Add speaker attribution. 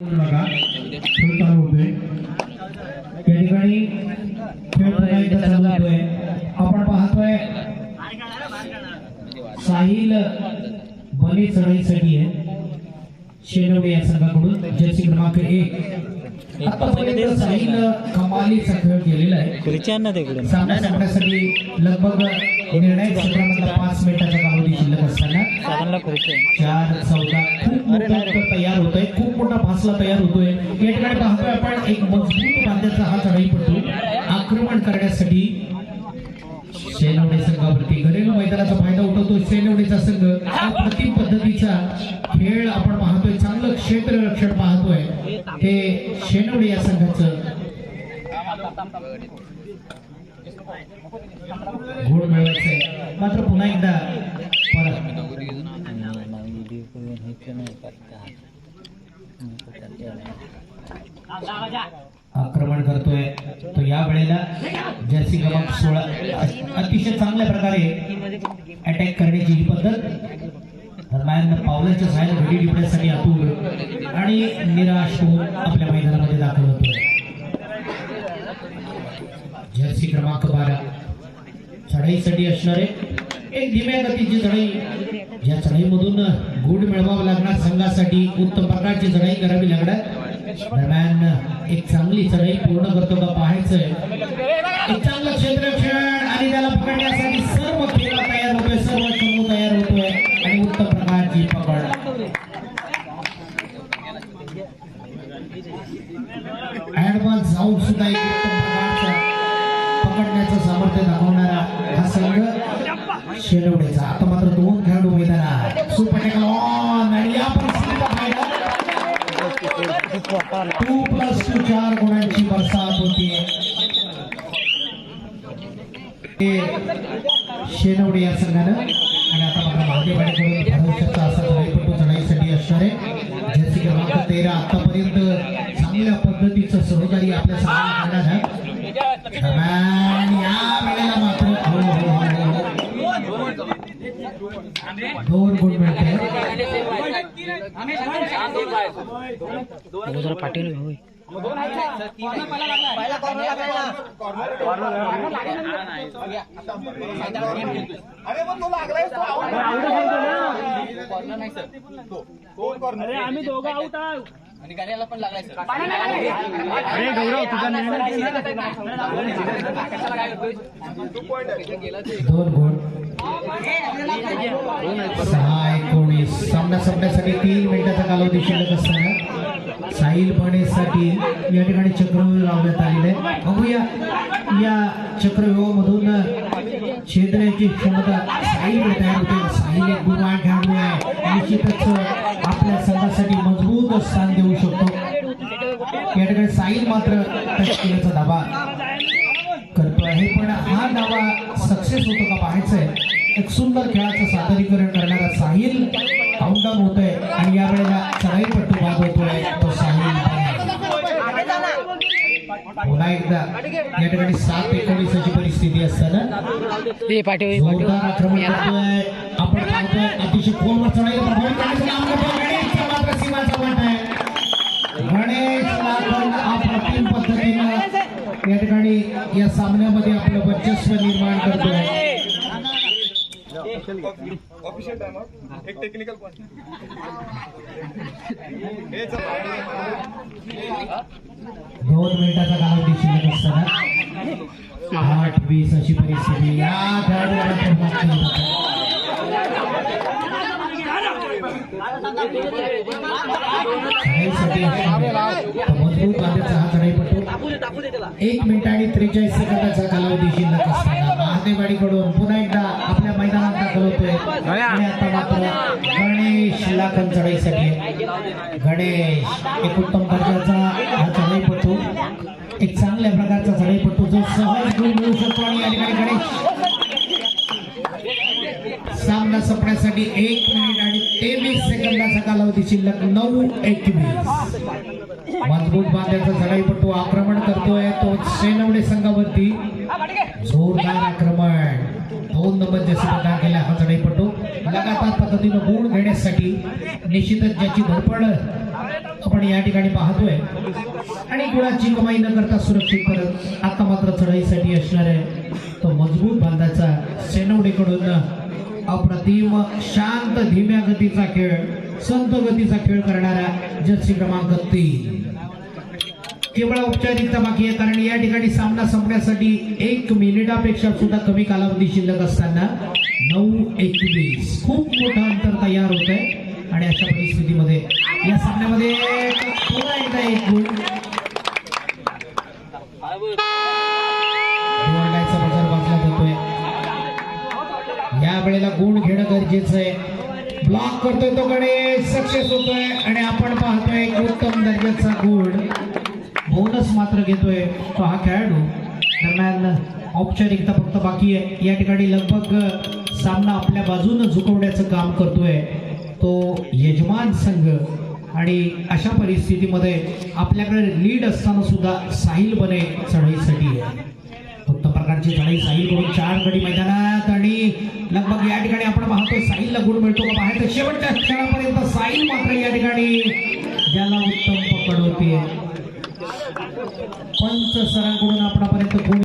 Speaker 1: बघा खेळ चालू होतोय या ठिकाणी खेळ पुन्हा एकदा चालू होतोय. आपण पाहतोय साहिल बने चढाईसाठी आहे शेनवडे या संघाकडून जर्सी क्रमांक 1. आतापर्यंत साहिल कमालीचा खेळ केलेला आहे. सामना संपण्यासाठी लगभग निर्णायक सत्रामधला 5 मिनिटाचा कालावधी शिल्लक असताना 4-14 खूप मोठा तयार होतोय, खूप मोठा फासला तयार होतोय. या ठिकाणी पाहतोय आपण एक मजबूत बांध्याचा हा चढाईपटू आक्रमण करण्यासाठी शेनवडे संघावरती घरेलू मैदानाचा फायदा उठवतो शेनवडेचा संघ. अप्रतिम पद्धतीचा खेळ आपण पाहतोय, चांगलं क्षेत्ररक्षण पाहतोय हे शेनवडे या संघाचं. गोड मिळवायचंय मात्र पुन्हा एकदा आक्रमण करतोय तो या वेळेला जर्सी क्रमांक 16 अतिशय चांगल्या प्रकारे अटॅक करण्याची ही पद्धत. दरम्यान पावलाच्या साहाय्याने घडी टिपण्यासाठी आतूर आणि निराश होऊन आपल्या मैदानामध्ये दाखल होतोय. जर्सी क्रमांक 12 चढाईसाठी असणारे एक धीम्या गतीची चढाई, ज्या चढाईमधून गुड मिळवावं लागणार, संघासाठी उत्तम प्रकारची चढाई करावी लागणार. दरम्यान एक चांगली चढाई पूर्ण करतो का पाहायचंय. एक चांगलं क्षेत्ररक्षण आणि त्याला पकडण्यासाठी सर्व खेळा तयार होतोय, सर्व चमू तयार होतोय आणि उत्तम प्रकारची पकड. ऍडव्हान्स जाऊन सुद्धा एक उत्तम प्रकारचा पकडण्याचं सामर्थ्य दाखवणारा हा संघ शेनवडेचा. आता मात्र 2 खेळाडू मैदानात सुपरटेकल ऑन आणि या परिस्थितीचा फायदा 2+2 4 गुणांची बरसात होतीये. शेनवडे या संघानं आणि आता मात्र महादेवाडीकडून भरवशाचा असा चढाईपटू चढाईसाठी असणारे जर्सी क्रमांक 13 आतापर्यंत चांगल्या पद्धतीचं सहकार्य आपल्या संघाला करणार आहे. या वेळेला मात्र 2 गुण मिळते. पाटील
Speaker 2: आम्ही दोघं आऊट आहोत आणि गाड्याला पण लागलाय सर.
Speaker 1: अरे गौरव तुझा निर्णय 2 गुण 6-19. सामना संपण्यासाठी 3 मिनिटाचा कालावधी शिल्लक असताना साहिल बनेसाठी या ठिकाणी चक्रव्यूह लावण्यात आलेले आहे. बघूया या चक्रव्यूहामधून छेदण्याची क्षमता साहिल तयार होते. साहिल एक गुणवान खेळाडू आहे, निश्चितच आपल्या संघासाठी मजबूत स्थान देऊ शकतो. या ठिकाणी साहिल मात्र टच केल्याचा दावा करतो आहे, पण हा दावा सक्सेस होतो का पाहायचंय. एक सुंदर खेळाचं सादरीकरण करणारा साहिल काउंटडाऊन होतोय आणि या वेळेला चढाईपट्टू बाद होतोय तो साहिल. पुन्हा एकदा या ठिकाणी 7-19 अशी परिस्थिती असताना जोरदार आक्रमण करतोय. आपण पाहतोय अतिशय खोलवर चढाई मात्र सीमाचा वाट आहे. गणेश लाखन अप्रतिम पद्धतीनं या ठिकाणी या सामन्यामध्ये आपलं वर्चस्व निर्माण करतोय.
Speaker 3: ऑफिशियल टाइम एक टेक्निकल पॉइंट
Speaker 1: 2 मिनिटाचा कालावधी शिल्लक असताना 8-20 अशी परिस्थिती. या मजबूत बांध्याचा हा चढाईपटू 1 मिनिट आणि 43 सेकंदाचा कालावधी शिल्लक असताना महादेवाडीकडून पुन्हा एकदा आपल्या मैदानात दाखल होतोय आणि आता मात्र गणेश लाखन चढाईसाठी. गणेश एक उत्तम दर्जाचा हा चढाईपटू, एक चांगल्या प्रकारचा चढाईपटू जो सहज गुण मिळू शकतो. आणि या ठिकाणी गणेश सामना संपण्यासाठी 1 मिनिट आणि 23 सेकंदाचा कालावधी शिल्लक 9-21. मजबूत बांध्याचा चढाईपटू आक्रमण करतोय तो शेनवडे संघावरती. जोरदार आक्रमण 2 नंबर जसे प्रकार केला हा चढाईपटू लगातार पद्धतीनं गुण घेण्यासाठी निश्चितच ज्याची धडपड आपण या ठिकाणी पाहतोय आणि गुणाची कमाई न करता सुरक्षित परत आता मात्र चढाईसाठी असणार आहे तो मजबूत बांधाचा सेनवडीकडून अप्रतिम शांत धीम्या गतीचा खेळ संत गतीचा खेळ करणारा जर्सी क्रमांक 3 केवळ औपचारिकता बाकी आहे कारण या ठिकाणी सामना संपण्यासाठी 1 मिनिटापेक्षा सुद्धा कमी कालावधी शिल्लक असताना 9:21 खूप मोठं अंतर तयार होत आहे आणि अशा परिस्थितीमध्ये या सामन्यामध्ये पुन्हा एकदा एक गुण ओरडायचा बजार वाजला जातोय या वेळेला गुण घेणं गरजेचं आहे ब्लॉक करतोय तो गणेश सक्सेस होतोय आणि आपण पाहतोय एक उत्तम दर्जाचा गुण बोनस मात्र घेतोय तो हा खेळाडू दरम्यान औपचारिकता फक्त बाकी आहे या ठिकाणी लगभग सामना आपल्या बाजूने झुकवण्याचं काम करतोय तो यजमान संघ आणि अशा परिस्थितीमध्ये आपल्याकडे लीड असताना सुद्धा साहिल बने चढाईसाठी आहे उत्तम प्रकारची चढाई साहिल करून 4 गडी मैदानात आणि लगभग या ठिकाणी आपण पाहतोय साहिलला गुण मिळतो का पाहतोय शेवटच्या क्षणापर्यंत साहिल मात्र या ठिकाणी ज्याला उत्तम पकड होतीये पंच सरांकडून आपणापर्यंत गुण